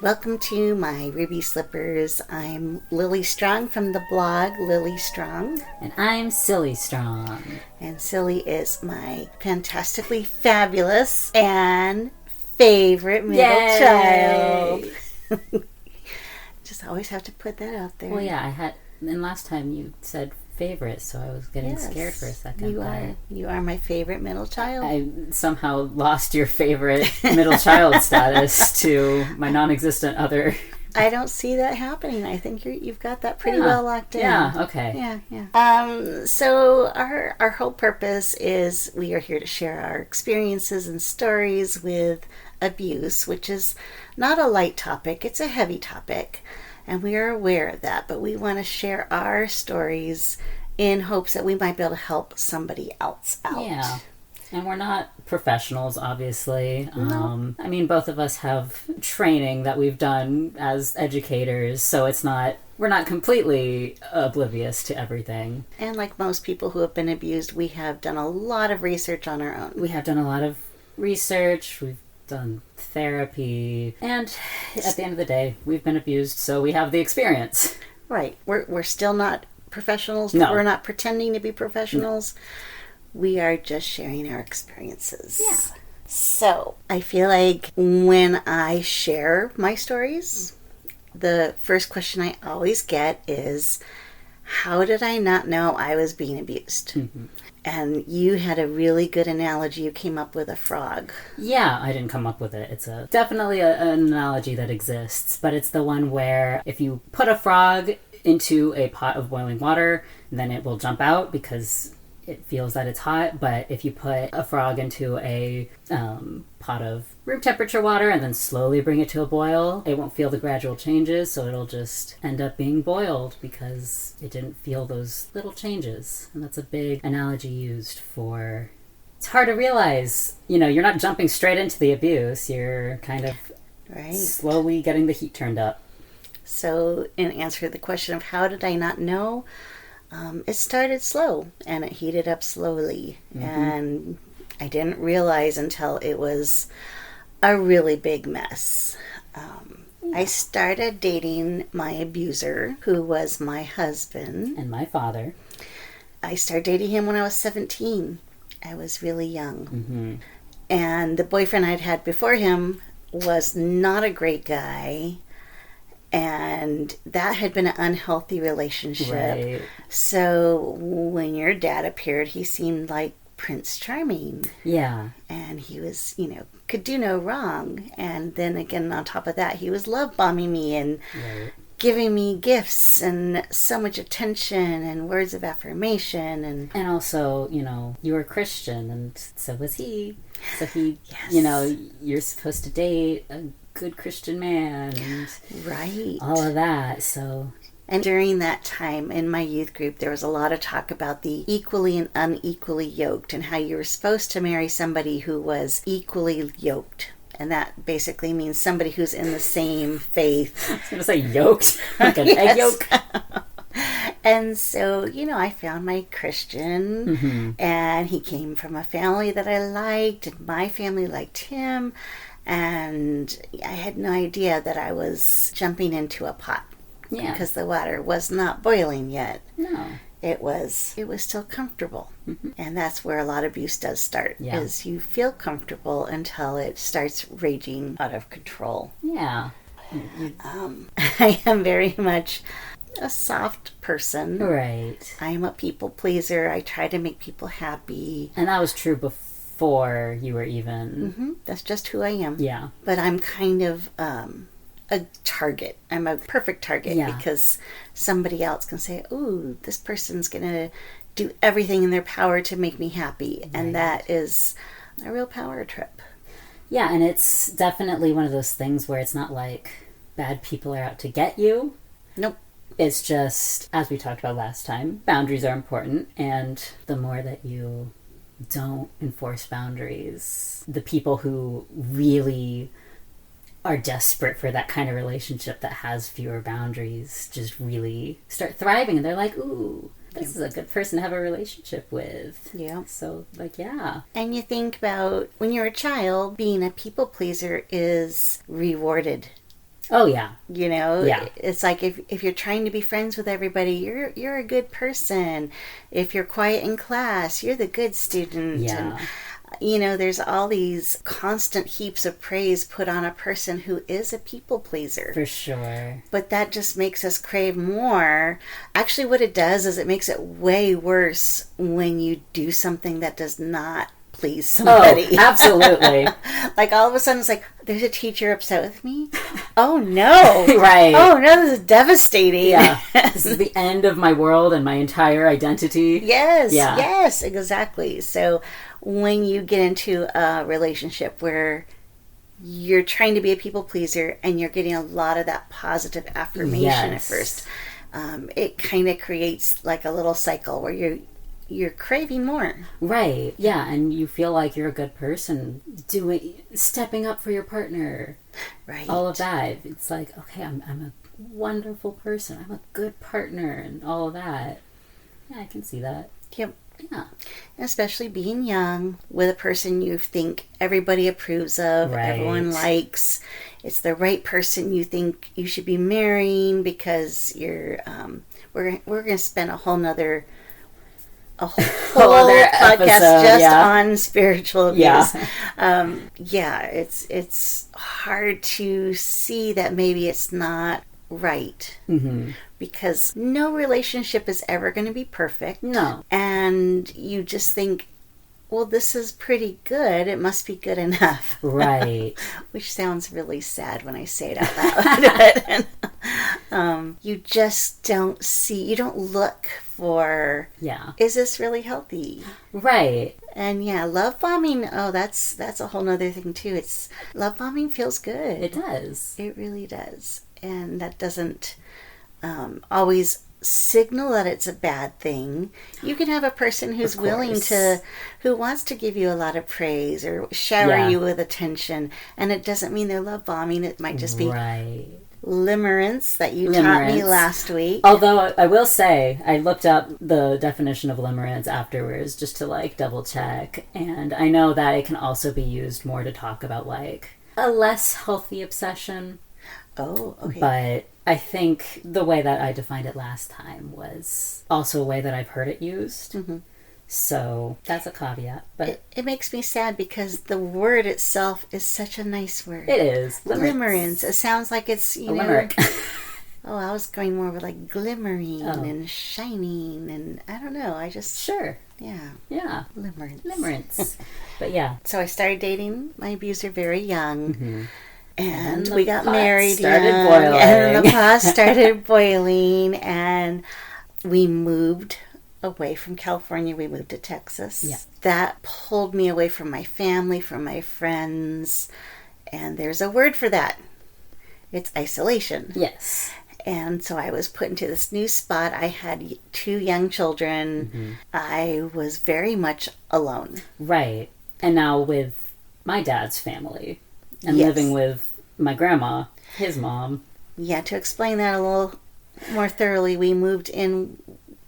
Welcome to my Ruby Slippers. I'm Lily Strong from the blog Lily Strong. And I'm Silly Strong. And Silly is my fantastically fabulous and favorite middle child. Just always have to put that out there. Well, yeah, and last time you said favorite, so I was getting scared for a second. You are my favorite middle child. I somehow lost your favorite middle child status to my non-existent other. I don't see that happening. I think you've got that pretty well locked in. Yeah, okay. Yeah. So our whole purpose is we are here to share our experiences and stories with abuse, which is not a light topic. It's a heavy topic. And we are aware of that, but we want to share our stories in hopes that we might be able to help somebody else out. Yeah. And we're not professionals, obviously. No. I mean, both of us have training that we've done as educators, so we're not completely oblivious to everything. And like most people who have been abused, we have done a lot of research on our own. We have done a lot of research. We've done therapy, and at the end of the day, we've been abused, so we have the experience. Right. We're still not professionals. No. We're not pretending to be professionals. No. We are just sharing our experiences. Yeah. So I feel like when I share my stories, the first question I always get is, how did I not know I was being abused? Mm-hmm. And you had a really good analogy. You came up with a frog. Yeah, I didn't come up with it. It's definitely an analogy that exists, but it's the one where if you put a frog into a pot of boiling water, then it will jump out because it feels that it's hot. But if you put a frog into a pot of room temperature water and then slowly bring it to a boil, it won't feel the gradual changes, so it'll just end up being boiled because it didn't feel those little changes. And that's a big analogy used for... It's hard to realize, you're not jumping straight into the abuse. You're kind of slowly getting the heat turned up. So in answer to the question of how did I not know, it started slow and it heated up slowly. Mm-hmm. And I didn't realize until it was a really big mess. I started dating my abuser, who was my husband. And my father. I started dating him when I was 17. I was really young. Mm-hmm. And the boyfriend I'd had before him was not a great guy. And that had been an unhealthy relationship. Right. So when your dad appeared, he seemed like Prince Charming. Yeah. And he was, could do no wrong. And then again, on top of that, he was love bombing me and giving me gifts and so much attention and words of affirmation. And also, you were Christian and so was he. So he, you're supposed to date a good Christian man and all of that. So... And during that time in my youth group, there was a lot of talk about the equally and unequally yoked and how you were supposed to marry somebody who was equally yoked. And that basically means somebody who's in the same faith. I was going to say yoked, like an egg yolk. And so, I found my Christian, mm-hmm. and he came from a family that I liked, and my family liked him. And I had no idea that I was jumping into a pot. Yeah. Because the water was not boiling yet. No. It was still comfortable. Mm-hmm. And that's where a lot of abuse does start. Yeah. Is you feel comfortable until it starts raging out of control. Yeah. I am very much a soft person. Right. I am a people pleaser. I try to make people happy. And that was true before you were even... Mm-hmm. That's just who I am. Yeah. But I'm kind of... a target. I'm a perfect target because somebody else can say, ooh, this person's going to do everything in their power to make me happy. Right. And that is a real power trip. Yeah, and it's definitely one of those things where it's not like bad people are out to get you. Nope. It's just, as we talked about last time, boundaries are important, and the more that you don't enforce boundaries, the people who really are desperate for that kind of relationship that has fewer boundaries just really start thriving, and they're like, ooh, this is a good person to have a relationship with. Yeah. So, yeah. And you think about when you're a child, being a people pleaser is rewarded. Oh, yeah. You know, Yeah. it's like if you're trying to be friends with everybody, you're a good person. If you're quiet in class, you're the good student. Yeah. And you know, there's all these constant heaps of praise put on a person who is a people pleaser. For sure. But that just makes us crave more. Actually, what it does is it makes it way worse when you do something that does not please somebody. Oh, absolutely. Like all of a sudden it's like, there's a teacher upset with me? Oh no. Right. Oh no, this is devastating. Yeah. This is the end of my world and my entire identity. Yes, Yeah. yes, exactly. So when you get into a relationship where you're trying to be a people pleaser and you're getting a lot of that positive affirmation at Yes. first, it kind of creates like a little cycle where you're craving more. Right. Yeah, and you feel like you're a good person stepping up for your partner. Right. All of that. It's like, okay, I'm a wonderful person. I'm a good partner and all of that. Yeah, I can see that. Yep. Yeah. Especially being young with a person you think everybody approves of, Right. everyone likes. It's the right person you think you should be marrying because you're. We're going to spend a whole other other podcast episode, just yeah. on spiritual abuse. Yeah. Yeah, it's hard to see that maybe it's not right. Mm-hmm. Because no relationship is ever going to be perfect. No. And you just think, well, this is pretty good. It must be good enough. Right. Which sounds really sad when I say it out loud. You just don't see, you don't look for, Yeah. is this really healthy? Right. And yeah, love bombing, oh, that's a whole nother thing too. Love bombing feels good. It does. It really does. And that doesn't always signal that it's a bad thing. You can have a person who's willing to, who wants to give you a lot of praise or shower you with attention, and it doesn't mean they're love bombing. It might just be right. limerence that you taught me last week. Although I will say, I looked up the definition of limerence afterwards just to like double check, and I know that it can also be used more to talk about like a less healthy obsession. Oh, okay. But I think the way that I defined it last time was also a way that I've heard it used. Mm-hmm. So that's a caveat. But it makes me sad because the word itself is such a nice word. It is. Limerence. It sounds like it's, you know. Limerick. Oh, I was going more with like glimmering and shining, and I don't know. I just Sure. Yeah. Limerence. Limerence. But yeah. So I started dating my abuser very young. Mm-hmm. And we got married started young, boiling. and the pot started boiling, and we moved away from California. We moved to Texas. Yeah. That pulled me away from my family, from my friends, and there's a word for that. It's isolation. Yes. And so I was put into this new spot. I had 2 young children. Mm-hmm. I was very much alone. Right. And now with my dad's family and Yes. living with my grandma, his mom. Yeah, to explain that a little more thoroughly, we moved in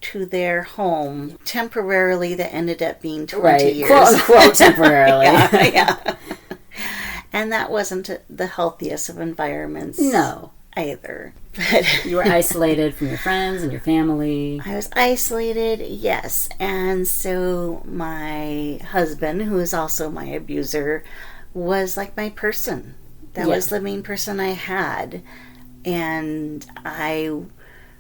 to their home temporarily that ended up being 20 years. Quote unquote temporarily. yeah. And that wasn't the healthiest of environments. No. Either. But You were isolated from your friends and your family. I was isolated, yes. And so my husband, who is also my abuser, was like my person. That was the main person I had. And I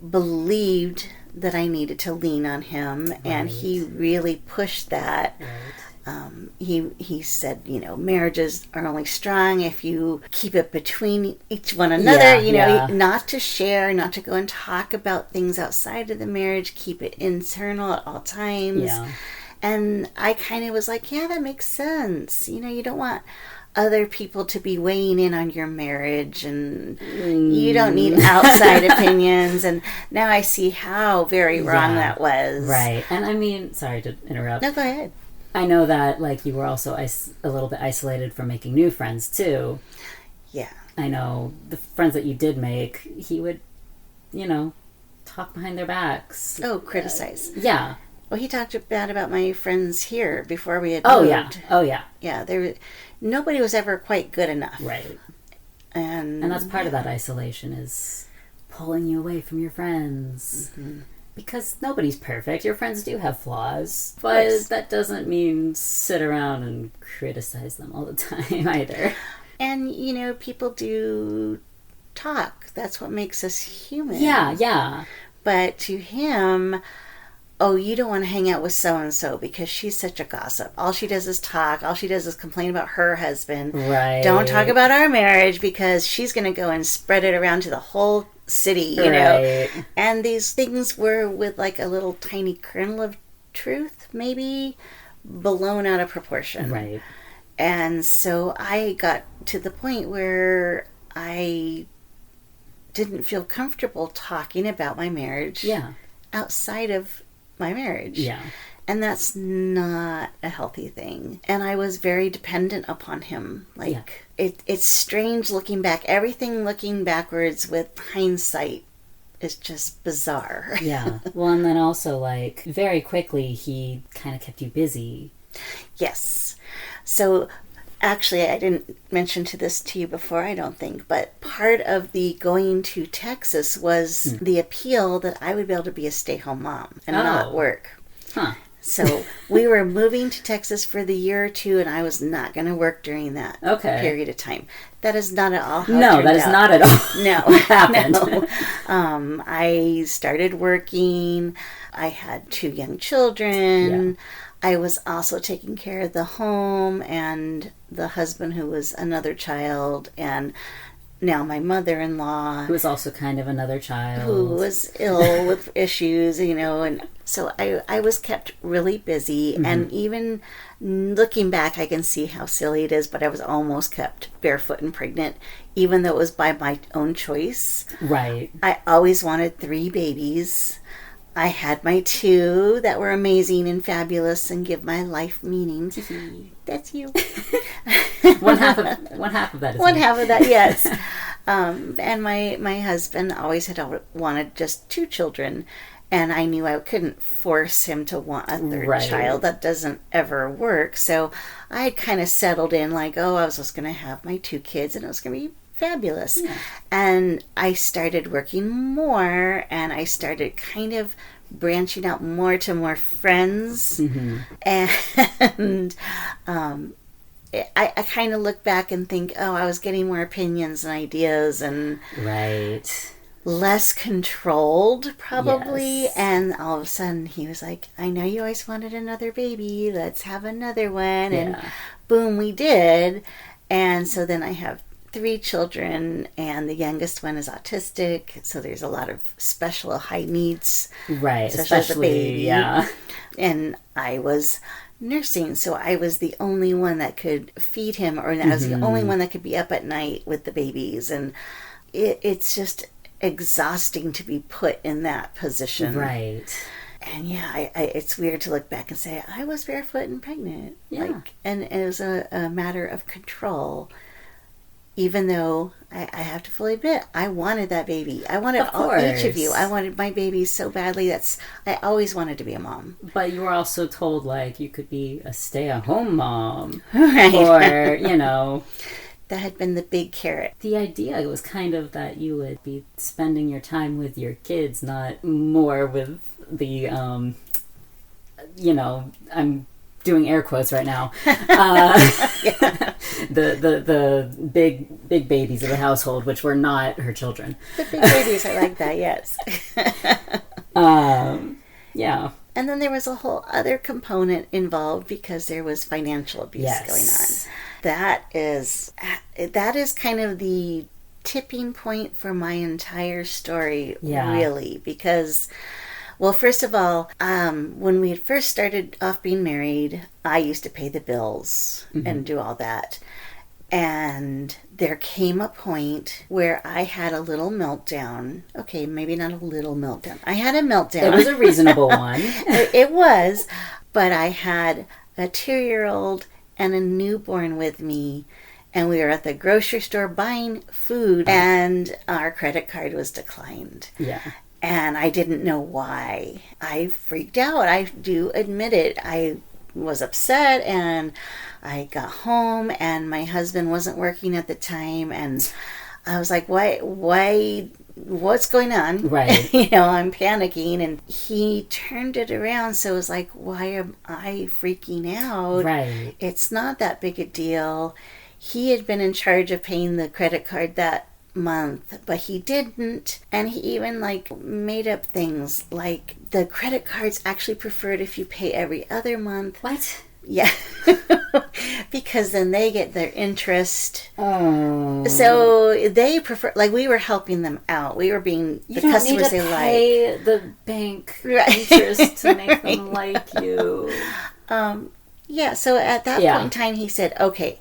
believed that I needed to lean on him. Right. And he really pushed that. Right. He said, you know, marriages are only strong if you keep it between each one another, not to share, not to go and talk about things outside of the marriage, keep it internal at all times. Yeah. And I kind of was like, yeah, that makes sense. You know, you don't want other people to be weighing in on your marriage, and you don't need outside opinions. And now I see how very wrong that was. Right. And I mean, sorry to interrupt. No, go ahead. I know that, like, you were also a little bit isolated from making new friends, too. Yeah. I know the friends that you did make, he would, you know, talk behind their backs. Oh, criticize. Yeah. Well, he talked bad about my friends here before we had moved. Oh, yeah. Yeah, nobody was ever quite good enough. Right. And that's part of that isolation, is pulling you away from your friends. Mm-hmm. Because nobody's perfect. Your friends do have flaws. But that doesn't mean sit around and criticize them all the time either. And, people do talk. That's what makes us human. Yeah. But to him, oh, you don't want to hang out with so-and-so because she's such a gossip. All she does is talk. All she does is complain about her husband. Right. Don't talk about our marriage because she's going to go and spread it around to the whole city, you know. And these things were with like a little tiny kernel of truth, maybe blown out of proportion. Right. And so I got to the point where I didn't feel comfortable talking about my marriage outside of my marriage. Yeah. And that's not a healthy thing. And I was very dependent upon him. It's strange looking back. Everything looking backwards with hindsight is just bizarre. Yeah. Well, and then also, like, very quickly, he kind of kept you busy. Yes. So, actually, I didn't mention this to you before, I don't think, but part of the going to Texas was the appeal that I would be able to be a stay-home mom and not work. Huh. So we were moving to Texas for the year or two, and I was not going to work during that period of time. That is not at all how it turned that is out. not at all No, what happened. No. I started working. I had 2 young children. Yeah. I was also taking care of the home and the husband who was another child, and now my mother-in-law, who was also kind of another child, who was ill with issues, and so I was kept really busy. And even looking back, I can see how silly it is, but I was almost kept barefoot and pregnant, even though it was by my own choice. Right. I always wanted 3 babies. I had my 2 that were amazing and fabulous and give my life meaning. That's you. One half of that is One me. half of that, yes. And my husband always had wanted just 2 children, and I knew I couldn't force him to want a 3rd child. That doesn't ever work. So I kind of settled in like, I was just going to have my 2 kids, and it was going to be fabulous. Yeah. And I started working more, and I started kind of branching out more to more friends. And I kind of look back and think, I was getting more opinions and ideas and less controlled probably. Yes. And all of a sudden he was like, I know you always wanted another baby, let's have another one. And boom, we did. And so then I have 3 children, and the youngest one is autistic, so there's a lot of special high needs, especially as a baby. And I was nursing, so I was the only one that could feed him, or I was the only one that could be up at night with the babies, and it's just exhausting to be put in that position. And it's weird to look back and say I was barefoot and pregnant. And it was a matter of control. Even though I have to fully admit, I wanted that baby. I wanted each of you. I wanted my baby so badly. I always wanted to be a mom. But you were also told, like, you could be a stay-at-home mom. Or, That had been the big carrot. The idea was kind of that you would be spending your time with your kids, not more with the, I'm doing air quotes right now. The big babies of the household, which were not her children. The big babies, I like that. Yes. And then there was a whole other component involved because there was financial abuse going on. That is kind of the tipping point for my entire story, really, because. Well, first of all, when we had first started off being married, I used to pay the bills and do all that. And there came a point where I had a little meltdown. Okay, maybe not a little meltdown. I had a meltdown. It was a reasonable one. It was. But I had a 2-year-old and a newborn with me. And we were at the grocery store buying food. And our credit card was declined. And I didn't know why. I freaked out. I do admit it. I was upset, and I got home, and my husband wasn't working at the time, and I was like, why, what's going on? Right. I'm panicking. And he turned it around. So it was like, why am I freaking out? Right. It's not that big a deal. He had been in charge of paying the credit card that month, but he didn't. And he even made up things like the credit cards actually preferred if you pay every other month. What? Yeah. Because then they get their interest. Oh. So they prefer, we were helping them out. We were being you the don't customers need to they pay the bank interest to make them like you. Yeah, so at that point in time, he said, okay,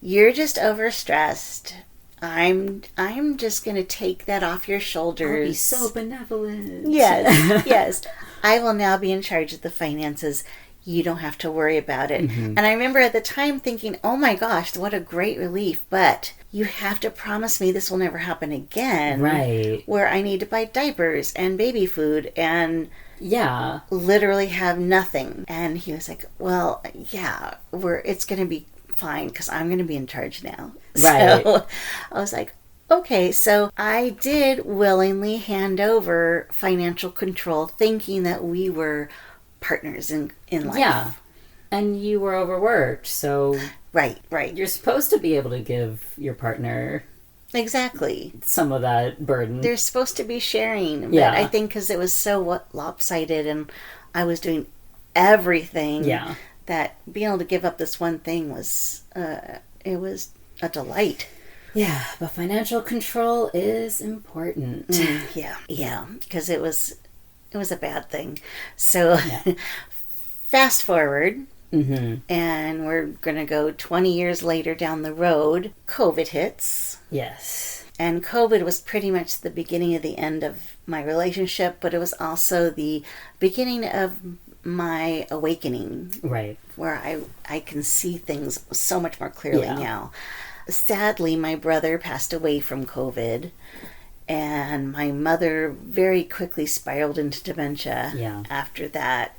you're just overstressed. I'm just going to take that off your shoulders. I'll be so benevolent. Yes, yes. I will now be in charge of the finances. You don't have to worry about it. Mm-hmm. And I remember at the time thinking, oh my gosh, what a great relief. But you have to promise me this will never happen again. Right. Where I need to buy diapers and baby food and literally have nothing. And he was like, well, yeah, it's going to be fine because I'm going to be in charge now. Right. So I was like, okay, so I did willingly hand over financial control thinking that we were partners in life. Yeah. And you were overworked, so... Right. You're supposed to be able to give your partner... Exactly. Some of that burden. They're supposed to be sharing. Yeah. But I think because it was so lopsided and I was doing everything... Yeah. That being able to give up this one thing was... it was a delight. Yeah, but financial control is important. Yeah, because it was a bad thing. So, fast forward, and we're going to go 20 years later down the road. COVID hits. Yes. And COVID was pretty much the beginning of the end of my relationship, but it was also the beginning of my awakening. Right. Where I can see things so much more clearly now. Sadly, my brother passed away from COVID, and my mother very quickly spiraled into dementia after that.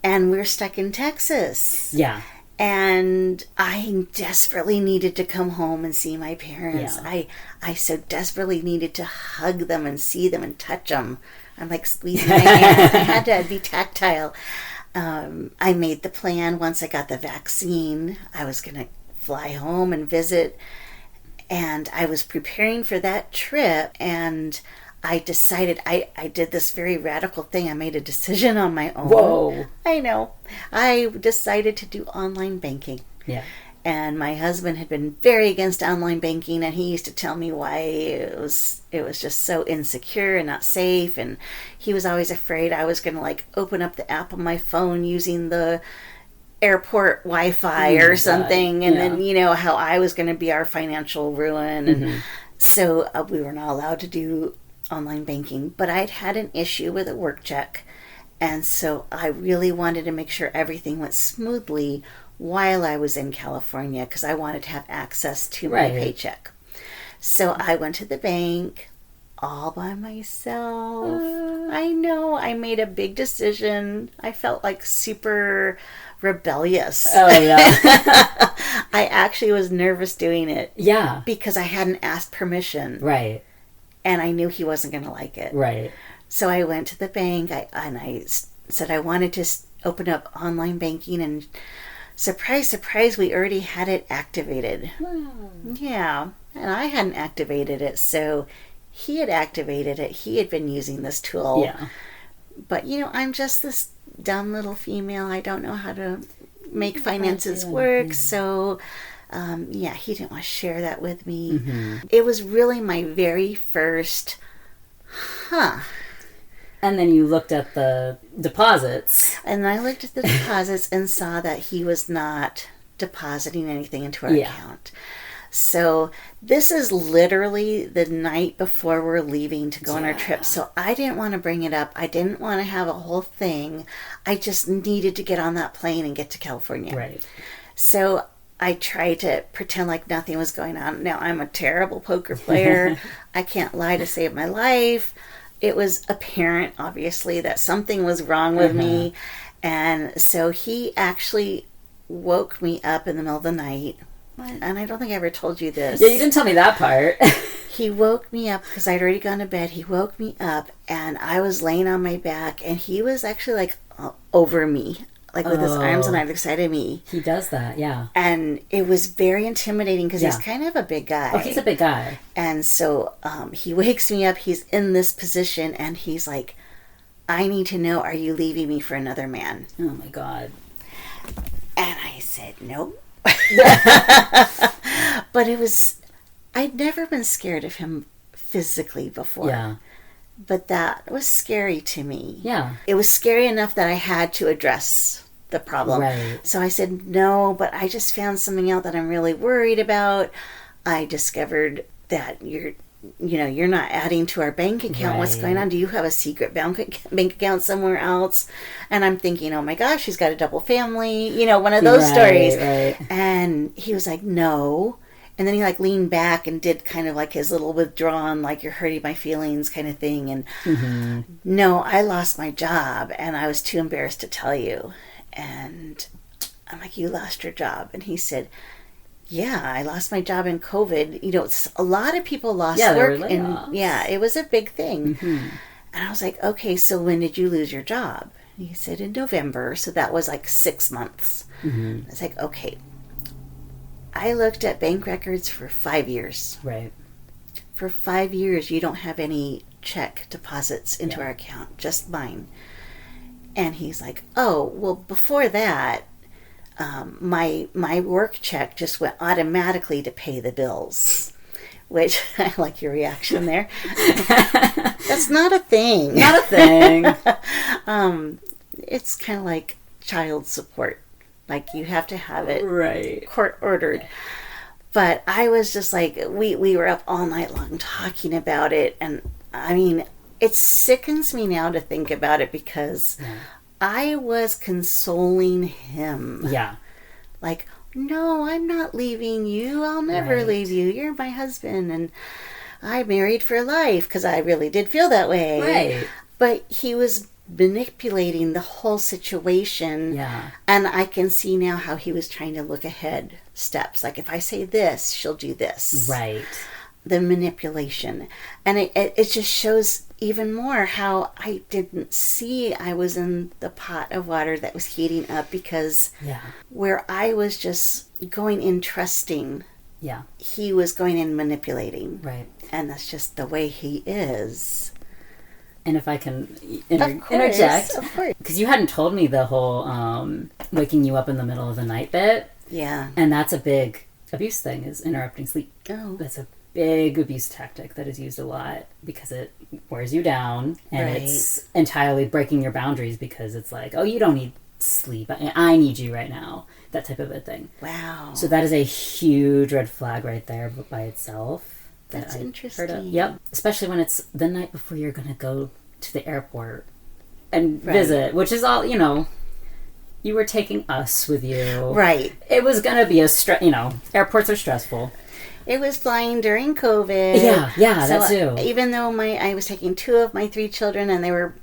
And we're stuck in Texas. Yeah. And I desperately needed to come home and see my parents. Yeah. I so desperately needed to hug them and see them and touch them. I'm like squeezing my hands. I had to be tactile. I made the plan once I got the vaccine. I was going to fly home and visit, and I was preparing for that trip, and I decided I did this very radical thing. I made a decision on my own. Whoa. I know. I decided to do online banking. Yeah. And my husband had been very against online banking, and he used to tell me why it was just so insecure and not safe, and he was always afraid I was going to open up the app on my phone using the airport Wi-Fi or something, and then how I was going to be our financial ruin, and so we were not allowed to do online banking. But I'd had an issue with a work check, and so I really wanted to make sure everything went smoothly while I was in California because I wanted to have access to my paycheck. So I went to the bank all by myself. I know, I made a big decision. I felt like super rebellious. Oh, yeah. I actually was nervous doing it. Yeah. Because I hadn't asked permission. Right. And I knew he wasn't going to like it. Right. So I went to the bank and I said I wanted to open up online banking, and surprise, surprise, we already had it activated. Yeah. And I hadn't activated it, so he had activated it. He had been using this tool. Yeah. But, I'm just this dumb little female. I don't know how to make finances work. So, he didn't want to share that with me. It was really my very first, And then you looked at the deposits. And I looked at the deposits and saw that he was not depositing anything into our account. So this is literally the night before we're leaving to go on our trip. So I didn't want to bring it up. I didn't want to have a whole thing. I just needed to get on that plane and get to California. Right. So I tried to pretend like nothing was going on. Now, I'm a terrible poker player. I can't lie to save my life. It was apparent, obviously, that something was wrong with me. And so he actually woke me up in the middle of the night. And I don't think I ever told you this. Yeah, you didn't tell me that part. He woke me up because I'd already gone to bed. He woke me up and I was laying on my back and he was actually like over me, like with his arms on either side of me. He does that, yeah. And it was very intimidating because he's kind of a big guy. Oh, he's a big guy. And so he wakes me up, he's in this position and he's like, I need to know, are you leaving me for another man? Oh my God. And I said, no. But it was, I'd never been scared of him physically before. Yeah. But that was scary to me. Yeah. It was scary enough that I had to address the problem. Right. So I said, no, but I just found something out that I'm really worried about. I discovered that you're not adding to our bank account. Right. What's going on? Do you have a secret bank account somewhere else? And I'm thinking, oh my gosh, she's got a double family, one of those stories. Right. And he was like, no. And then he like leaned back and did kind of like his little withdrawn, like you're hurting my feelings kind of thing. And no, I lost my job and I was too embarrassed to tell you. And I'm like, you lost your job? And he said, yeah, I lost my job in COVID. A lot of people lost work. And it was a big thing. And I was like, okay, so when did you lose your job? And he said, in November. So that was like 6 months. I was like, okay. I looked at bank records for 5 years. Right. For 5 years, you don't have any check deposits into our account, just mine. And he's like, oh, well, before that, my work check just went automatically to pay the bills. Which, I like your reaction there. That's not a thing. Not a thing. It's kind of like child support. Like, you have to have it right, court ordered. But I was just like, we were up all night long talking about it. And, I mean, it sickens me now to think about it because I was consoling him. Yeah. Like, no, I'm not leaving you. I'll never leave you. You're my husband. And I'm married for life because I really did feel that way. Right. But he was manipulating the whole situation. Yeah. And I can see now how he was trying to look ahead steps. Like, if I say this, she'll do this. Right. The manipulation. And it just shows even more how I didn't see I was in the pot of water that was heating up because where I was just going in trusting, he was going in manipulating. Right. And that's just the way he is. And if I can interject, because you hadn't told me the whole waking you up in the middle of the night bit. Yeah. And that's a big abuse thing, is interrupting sleep. Oh. That's a big abuse tactic that is used a lot because it wears you down and it's entirely breaking your boundaries because it's like, oh, you don't need sleep. I need you right now. That type of a thing. Wow. So that is a huge red flag right there by itself. That's interesting. Yep. Especially when it's the night before you're going to go to the airport and visit, which is all, you were taking us with you. Right. It was going to be airports are stressful. It was flying during COVID. Yeah, so that too. Even though I was taking 2 of my 3 children and they were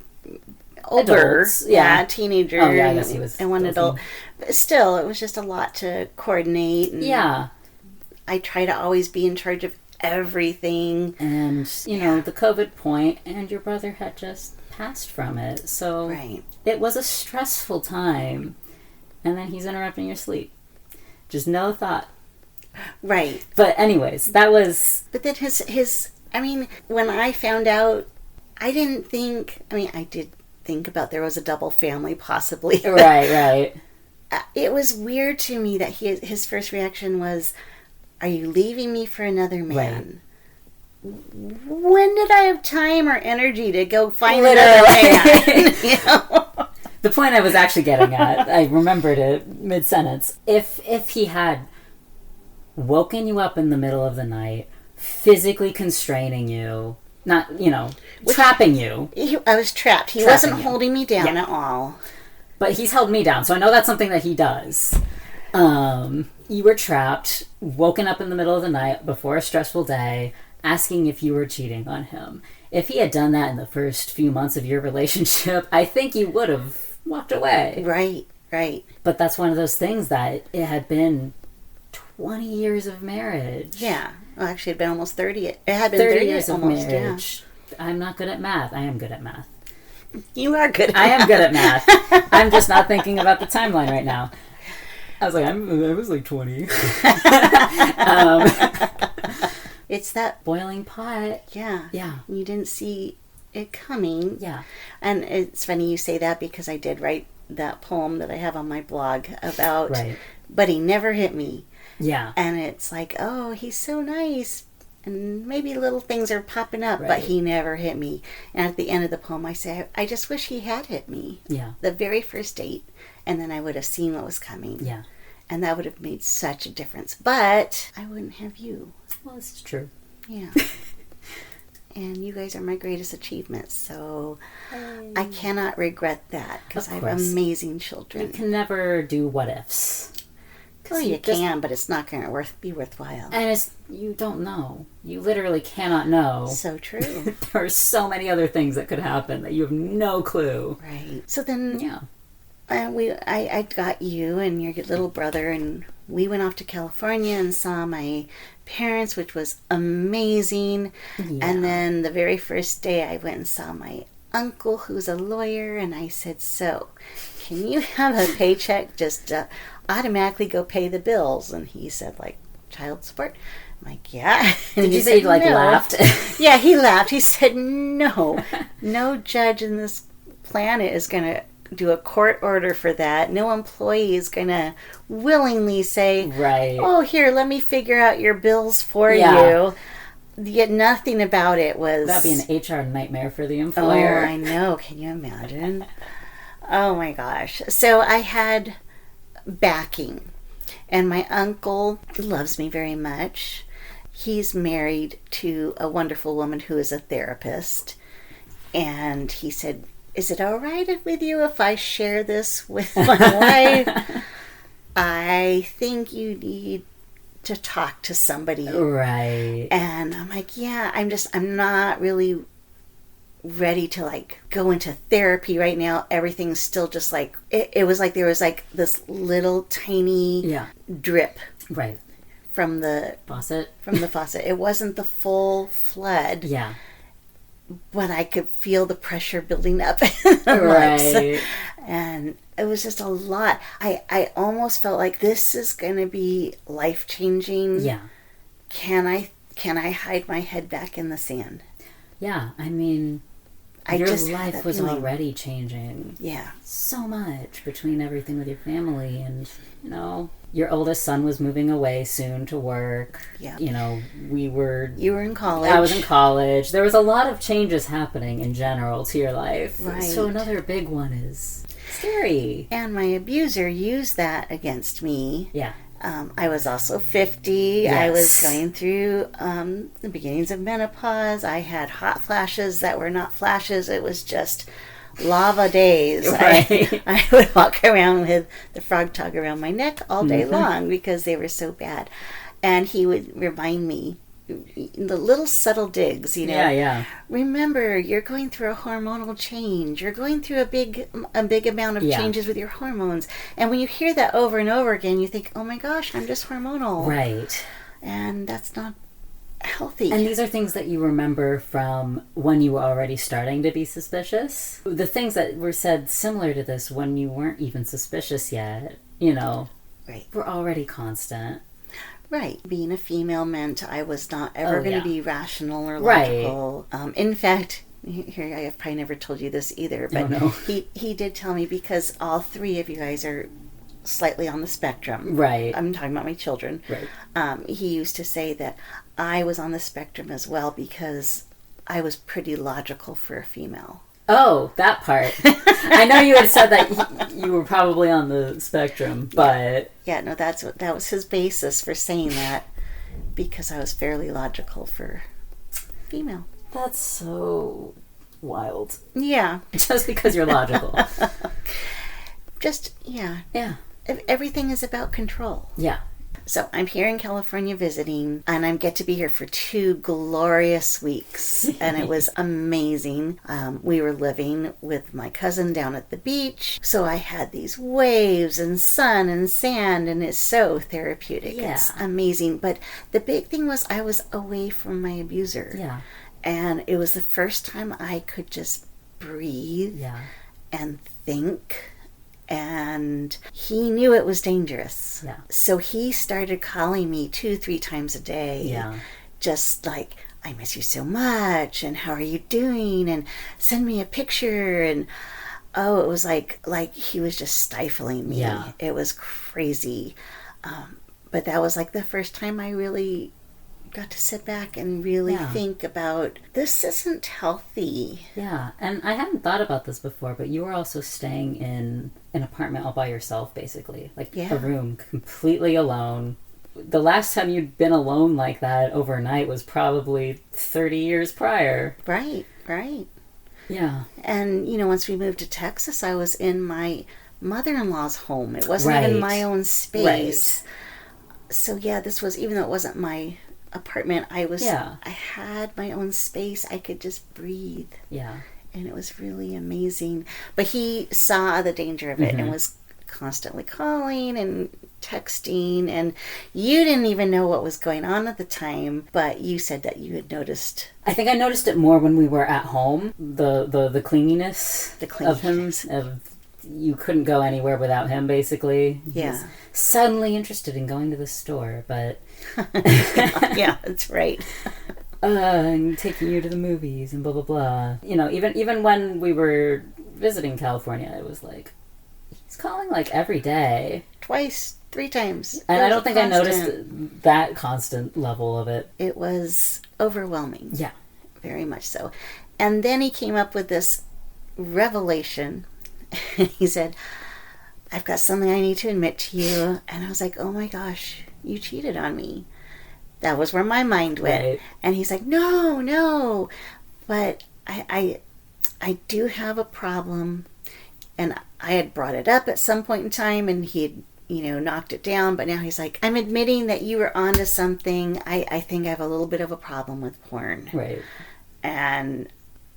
older, adults, teenagers, I guess he was and one adult. But still, it was just a lot to coordinate. And I try to always be in charge of everything. And, the COVID point, and your brother had just passed from it. So it was a stressful time. And then he's interrupting your sleep. Just no thought. Right. But anyways, that was... But then when I found out, I didn't think... I did think about there was a double family, possibly. Right. It was weird to me that his first reaction was, are you leaving me for another man? Right. When did I have time or energy to go find another man? The point I was actually getting at, I remembered it mid-sentence. If he had woken you up in the middle of the night, physically constraining you, not, trapping you. I was trapped. He wasn't holding me down at all. But he's held me down, so I know that's something that he does. You were trapped, woken up in the middle of the night before a stressful day, asking if you were cheating on him. If he had done that in the first few months of your relationship, I think you would have walked away. Right. But that's one of those things that it had been 20 years of marriage. Yeah. well, actually, it had been almost 30. It had been 30 years of almost, marriage. I'm not good at math. I am good at math. You are good at I am good at math. I'm just not thinking about the timeline right now. I was like, I was like 20. It's that boiling pot. Yeah. Yeah. You didn't see it coming. Yeah. And it's funny you say that because I did write that poem that I have on my blog about, but he never hit me. Yeah. And it's like, oh, he's so nice. And maybe little things are popping up, but he never hit me. And at the end of the poem, I say, I just wish he had hit me. Yeah. The very first date. And then I would have seen what was coming. Yeah. And that would have made such a difference. But I wouldn't have you. Well, this is true. Yeah. And you guys are my greatest achievements. So I cannot regret that because I have amazing children. You can never do what ifs. Oh, you can, but it's not going to be worthwhile. And you don't know. You literally cannot know. So true. There are so many other things that could happen that you have no clue. Right. So then, I got you and your little brother, and we went off to California and saw my parents, which was amazing. Yeah. And then the very first day, I went and saw my uncle, who's a lawyer, and I said, so, can you have a paycheck just automatically go pay the bills? And he said, like, child support? I'm like, yeah. And Did you say he laughed? Yeah, he laughed. He said, no judge in this planet is going to do a court order for that. No employee is going to willingly say, oh, here, let me figure out your bills for you. Yet nothing about it was... That'd be an HR nightmare for the employer. Oh, I know. Can you imagine? Oh, my gosh. So I had backing. And my uncle loves me very much. He's married to a wonderful woman who is a therapist. And he said, is it all right with you if I share this with my wife? I think you need to talk to somebody. Right. And I'm like, yeah, I'm not really ready to like go into therapy right now. Everything's still just like, it was like there was like this little tiny drip. Right. From the faucet. It wasn't the full flood. Yeah. But I could feel the pressure building up in the lips. And it was just a lot. I almost felt like this is going to be life-changing. Yeah. Can I hide my head back in the sand? Yeah, I mean, your life was already changing. Yeah. So much between everything with your family and, your oldest son was moving away soon to work. Yeah. You were in college. I was in college. There was a lot of changes happening in general to your life. Right. So another big one is scary. And my abuser used that against me. Yeah. I was also 50. Yes. I was going through the beginnings of menopause. I had hot flashes that were not flashes. It was just lava days. Right. I would walk around with the frog tug around my neck all day long because they were so bad. And he would remind me, the little subtle digs, Yeah. Remember, you're going through a hormonal change. You're going through a big amount of changes with your hormones. And when you hear that over and over again, you think, oh my gosh, I'm just hormonal. Right. And that's not healthy. And these are things that you remember from when you were already starting to be suspicious. The things that were said similar to this when you weren't even suspicious yet, right, were already constant. Right. Being a female meant I was not ever going to be rational or logical. Right. In fact, here, I have probably never told you this either, but he did tell me, because all three of you guys are slightly on the spectrum. Right. I'm talking about my children. Right. He used to say that I was on the spectrum as well because I was pretty logical for a female. Oh, that part. I know you had said that you were probably on the spectrum, but... Yeah, no, that was his basis for saying that, because I was fairly logical for female. That's so wild. Yeah. Just because you're logical. Yeah. Yeah. Everything is about control. Yeah. So I'm here in California visiting, and I get to be here for 2 glorious weeks, and it was amazing. We were living with my cousin down at the beach, so I had these waves and sun and sand, and it's so therapeutic. Yeah. It's amazing. But the big thing was I was away from my abuser. Yeah. And it was the first time I could just breathe Yeah. and think. And he knew it was dangerous. Yeah. So he started calling me 2-3 times a day. Yeah. Just like, I miss you so much, and how are you doing? And send me a picture. And it was like he was just stifling me. Yeah. It was crazy. But that was like the first time I really got to sit back and really think about, this isn't healthy. Yeah, and I hadn't thought about this before, but you were also staying in an apartment all by yourself, basically. Like a room completely alone. The last time you'd been alone like that overnight was probably 30 years prior. Right. Yeah. And, once we moved to Texas, I was in my mother-in-law's home. It wasn't even my own space. Right. So, this was, even though it wasn't my apartment, I had my own space. I could just breathe. Yeah. And it was really amazing. But he saw the danger of it and was constantly calling and texting, and you didn't even know what was going on at the time, but you said that you had noticed. I think I noticed it more when we were at home. The clinginess of him. You couldn't go anywhere without him, basically. Yeah. He's suddenly interested in going to the store, but yeah, that's right. And taking you to the movies and blah blah blah. Even when we were visiting California, it was like he's calling like every day, 2-3 times, and I don't think I noticed that constant level of it. It was overwhelming. Yeah, very much so. And then he came up with this revelation. He said, "I've got something I need to admit to you." And I was like, "Oh my gosh, you cheated on me." That was where my mind went. Right. And he's like, no, but I do have a problem. And I had brought it up at some point in time, and he had, knocked it down. But now he's like, I'm admitting that you were onto something. I think I have a little bit of a problem with porn. Right. And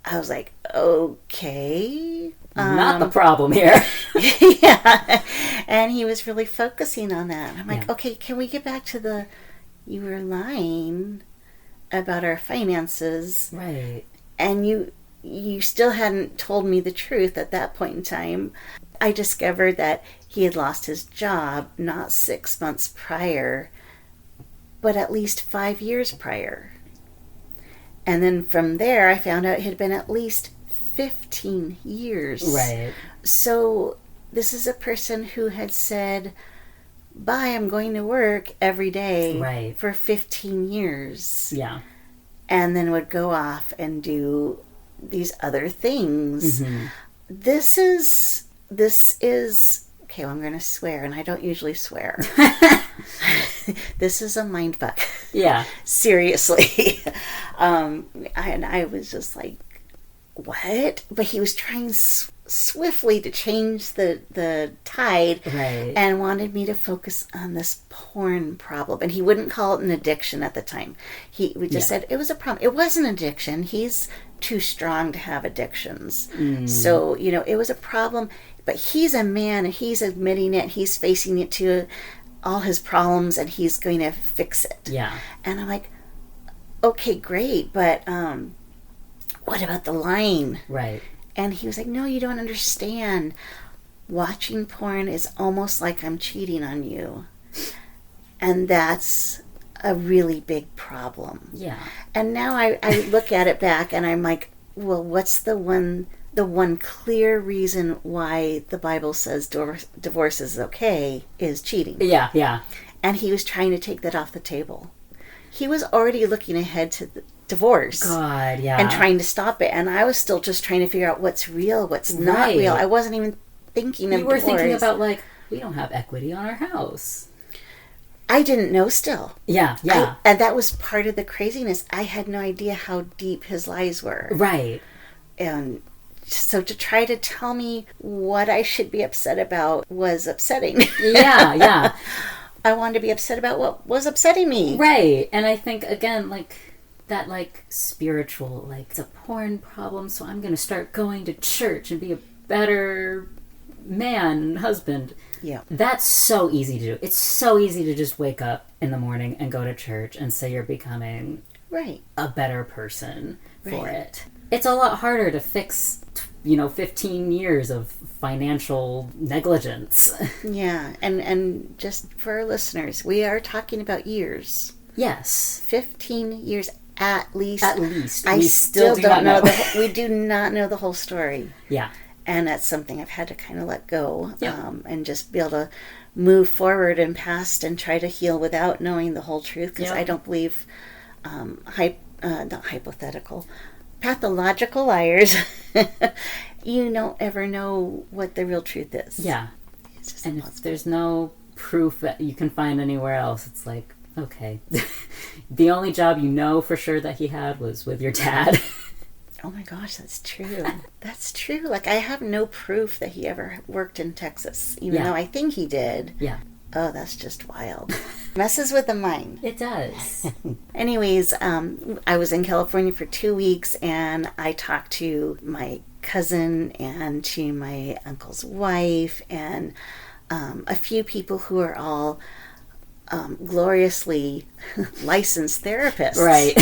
I was like, okay. Not the problem here. Yeah. And he was really focusing on that. I'm like, okay, can we get back to you were lying about our finances. Right. And you still hadn't told me the truth at that point in time. I discovered that he had lost his job not 6 months prior, but at least 5 years prior. And then from there, I found out it had been at least 15 years. Right. So this is a person who had said, bye, I'm going to work every day for 15 years. Yeah. And then would go off and do these other things. Mm-hmm. This is okay, well, I'm going to swear, and I don't usually swear. This is a mind fuck. Yeah. Seriously. And I was just like, what? But he was trying swiftly to change the tide, and wanted me to focus on this porn problem. And he wouldn't call it an addiction at the time. We just said it was a problem. It was an addiction. He's too strong to have addictions. So, it was a problem. But he's a man, and he's admitting it. He's facing it to all his problems, and he's going to fix it. Yeah. And I'm like, okay, great, but what about the lying? Right. And he was like, no, you don't understand. Watching porn is almost like I'm cheating on you. And that's a really big problem. Yeah. And now I look at it back, and I'm like, well, what's the one clear reason why the Bible says divorce is okay is cheating. Yeah, yeah. And he was trying to take that off the table. He was already looking ahead to the divorce. God, yeah. And trying to stop it. And I was still just trying to figure out what's real, what's not real. I wasn't even thinking of divorce. You were thinking about, like, we don't have equity on our house. I didn't know still. Yeah, yeah. And that was part of the craziness. I had no idea how deep his lies were. Right. And so to try to tell me what I should be upset about was upsetting. Yeah, yeah. I wanted to be upset about what was upsetting me. Right. And I think, again, like, that, like, spiritual, like, it's a porn problem, so I'm going to start going to church and be a better man, husband. Yeah. That's so easy to do. It's so easy to just wake up in the morning and go to church and say you're becoming Right. a better person for Right. it. It's a lot harder to fix, 15 years of financial negligence. Yeah. And just for our listeners, we are talking about years. Yes. 15 years at least. At least. I We still do don't not know. We do not know the whole story. Yeah. And that's something I've had to kind of let go, Yep. and just be able to move forward and past and try to heal without knowing the whole truth. Because Yep. I don't believe, not hypothetical, pathological liars. You don't ever know what the real truth is. Yeah. It's just And if impossible. there's no proof that you can find anywhere else, it's like, okay. The only job you know for sure that he had was with your dad. Oh my gosh, that's true. That's true. Like, I have no proof that he ever worked in Texas, even Yeah. though I think he did. Yeah. Oh, that's just wild. Messes with the mind. It does. Anyways, I was in California for 2 weeks, and I talked to my cousin and to my uncle's wife and a few people who are all gloriously licensed therapists. Right.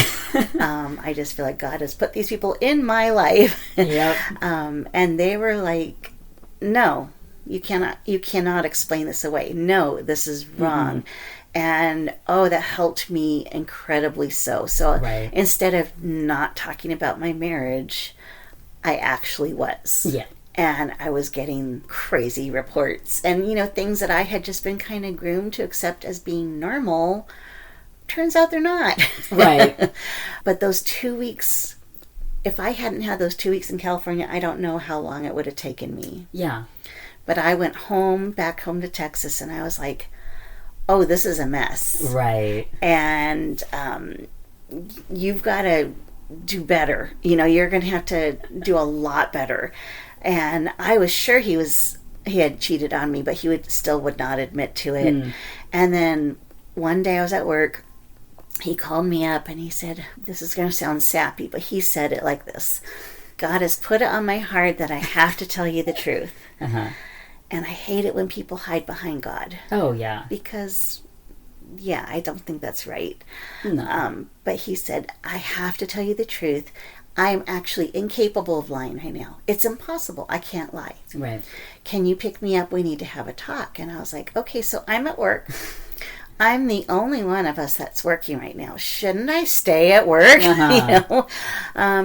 I just feel like God has put these people in my life. Yep. And they were like, no, you cannot explain this away. No, this is wrong. And that helped me incredibly so. So Right. instead of not talking about my marriage, I actually was. Yeah. And I was getting crazy reports and, things that I had just been kind of groomed to accept as being normal. Turns out they're not. Right. But those 2 weeks, if I hadn't had those 2 weeks in California, I don't know how long it would have taken me. Yeah. But I went back home to Texas, and I was like, oh, this is a mess. Right. And you've got to do better. You're going to have to do a lot better. And I was sure he had cheated on me, but he would not admit to it. And then one day I was at work, he called me up and he said, this is going to sound sappy, but he said it like this: God has put it on my heart that I have to tell you the truth. Uh-huh. And I hate it when people hide behind God. Oh, yeah. Because, yeah, I don't think that's right. No. But he said, I have to tell you the truth. I'm actually incapable of lying right now. It's impossible. I can't lie. Right. Can you pick me up? We need to have a talk. And I was like, okay, so I'm at work. I'm the only one of us that's working right now. Shouldn't I stay at work? Uh-huh.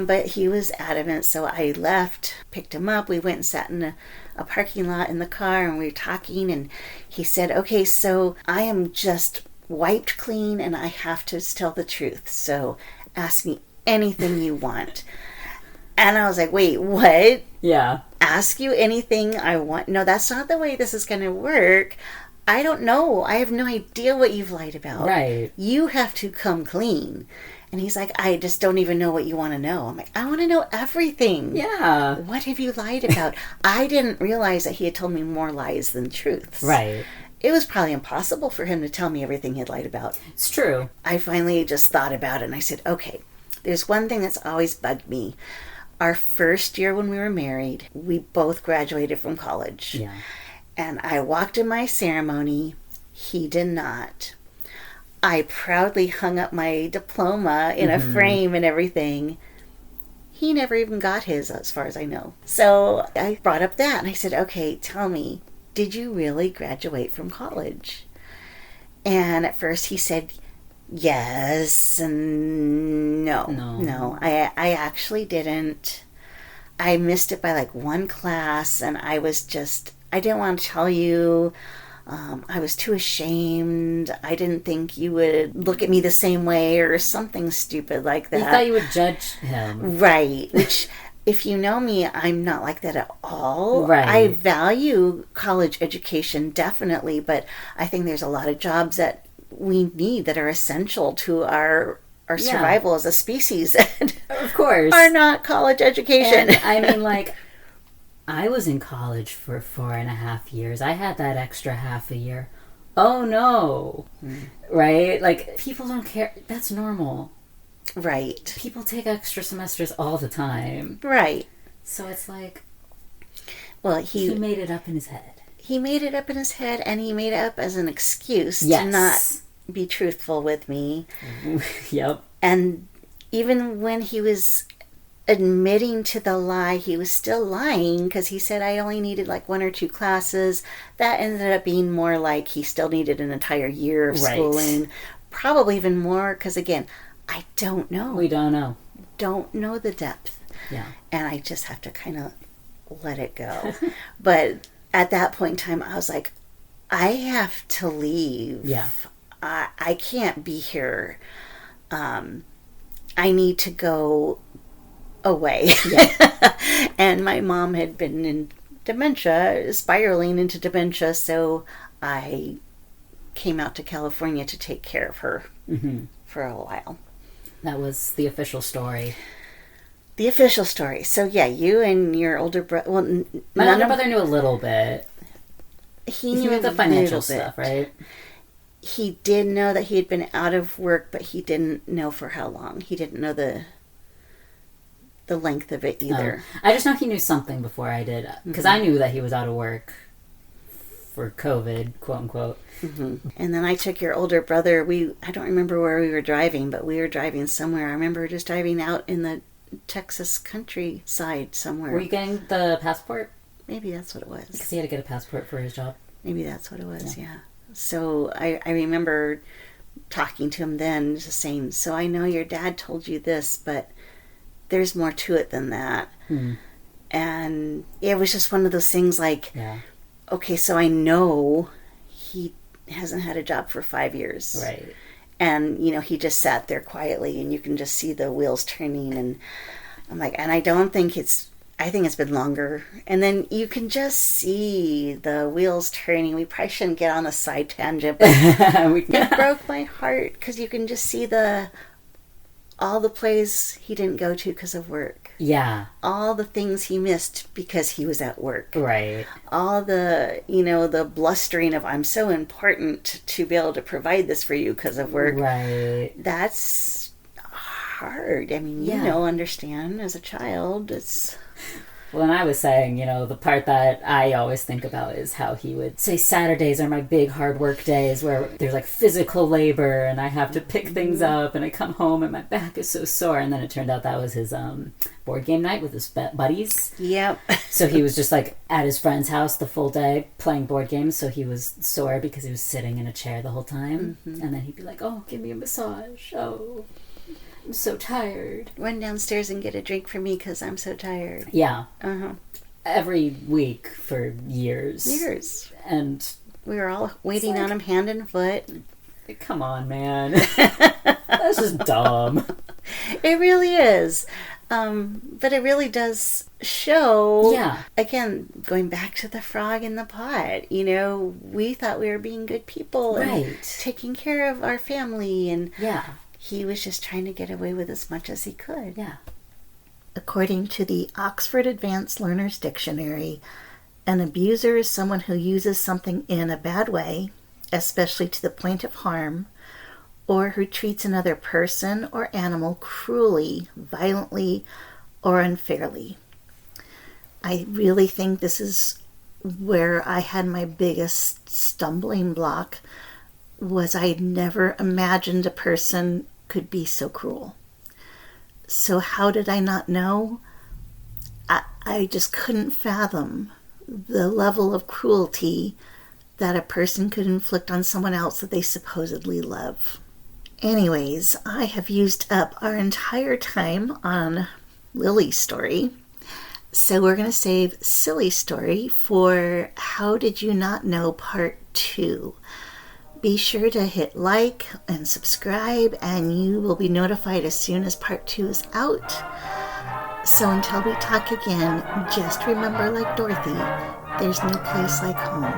But he was adamant, so I left, picked him up. We went and sat in a parking lot in the car, and we were talking, and he said, okay, so I am just wiped clean, and I have to tell the truth. So ask me anything you want. And I was like, wait, what? Yeah. Ask you anything I want? No, that's not the way this is going to work. I don't know. I have no idea what you've lied about. Right. You have to come clean. And he's like, I just don't even know what you want to know. I'm like, I want to know everything. Yeah. What have you lied about? I didn't realize that he had told me more lies than truths. Right. It was probably impossible for him to tell me everything he had lied about. It's true. I finally just thought about it, and I said, okay, there's one thing that's always bugged me. Our first year when we were married, we both graduated from college. Yeah. And I walked in my ceremony. He did not. I proudly hung up my diploma in a frame and everything. He never even got his, as far as I know. So I brought up that, and I said, okay, tell me, did you really graduate from college? And at first he said, yes, and no, I actually didn't. I missed it by like one class, and I didn't want to tell you. I was too ashamed. I didn't think you would look at me the same way or something stupid like that. You thought you would judge him. Right, which, if you know me, I'm not like that at all. Right. I value college education, definitely, but I think there's a lot of jobs that we need that are essential to our survival as a species that Of course. are not college education. And, I mean, like, I was in college for 4.5 years. I had that extra half a year. oh no. Right? Like, people don't care. That's normal. Right. People take extra semesters all the time. Right. So it's like, well, he made it up in his head. He made it up in his head, and he made it up as an excuse Yes. to not be truthful with me. Yep. And even when he was admitting to the lie, he was still lying, because he said I only needed like 1 or 2 classes. That ended up being more like he still needed an entire year of schooling. Probably even more, because again, I don't know. We don't know. Don't know the depth. Yeah. And I just have to kind of let it go. But at that point in time, I was like, I have to leave. Yeah. I can't be here. I need to go away. Yeah. And my mom had been in dementia, spiraling into dementia, so I came out to California to take care of her for a while. That was the official story. The official story. So yeah, you and your older brother. Well, my older brother knew a little bit. He knew the financial stuff, right? He did know that he had been out of work, but he didn't know for how long. He didn't know the length of it either. I just know he knew something before I did, because I knew that he was out of work for COVID, quote unquote. Mm-hmm. And then I took your older brother. I don't remember where we were driving, but we were driving somewhere. I remember just driving out in the Texas countryside somewhere. Were you getting the passport? Maybe that's what it was. Because he had to get a passport for his job. Maybe that's what it was, yeah. So I remember talking to him then, just saying, so I know your dad told you this, but there's more to it than that. And it was just one of those things like, okay, so I know he hasn't had a job for 5 years. Right. And, he just sat there quietly, and you can just see the wheels turning. And I'm like, and I think it's been longer. And then you can just see the wheels turning. We probably shouldn't get on a side tangent, but it broke my heart, because you can just see all the plays he didn't go to because of work. Yeah. All the things he missed because he was at work. Right. All the, the blustering of, I'm so important to be able to provide this for you because of work. Right. That's hard. I mean, understand as a child, it's... Well, and I was saying, the part that I always think about is how he would say Saturdays are my big hard work days, where there's like physical labor and I have to pick things up, and I come home and my back is so sore. And then it turned out that was his board game night with his buddies. Yep. So he was just like at his friend's house the full day playing board games, so he was sore because he was sitting in a chair the whole time. And then he'd be like, oh, give me a massage. Oh, I'm so tired. Run downstairs and get a drink for me because I'm so tired. Yeah. Uh-huh. Every week for years. And we were all waiting on him hand and foot. Come on, man. That's just dumb. It really is. But it really does show. Yeah. Again, going back to the frog in the pot. We thought we were being good people. Right. And taking care of our family. And yeah. He was just trying to get away with as much as he could. Yeah. According to the Oxford Advanced Learner's Dictionary, an abuser is someone who uses something in a bad way, especially to the point of harm, or who treats another person or animal cruelly, violently, or unfairly. I really think this is where I had my biggest stumbling block, was I'd never imagined a person could be so cruel. So how did I not know? I just couldn't fathom the level of cruelty that a person could inflict on someone else that they supposedly love. Anyways, I have used up our entire time on Lily's story. So we're going to save Silly's story for How Did You Not Know Part 2. Be sure to hit like and subscribe, and you will be notified as soon as part 2 is out. So until we talk again, just remember, like Dorothy, there's no place like home.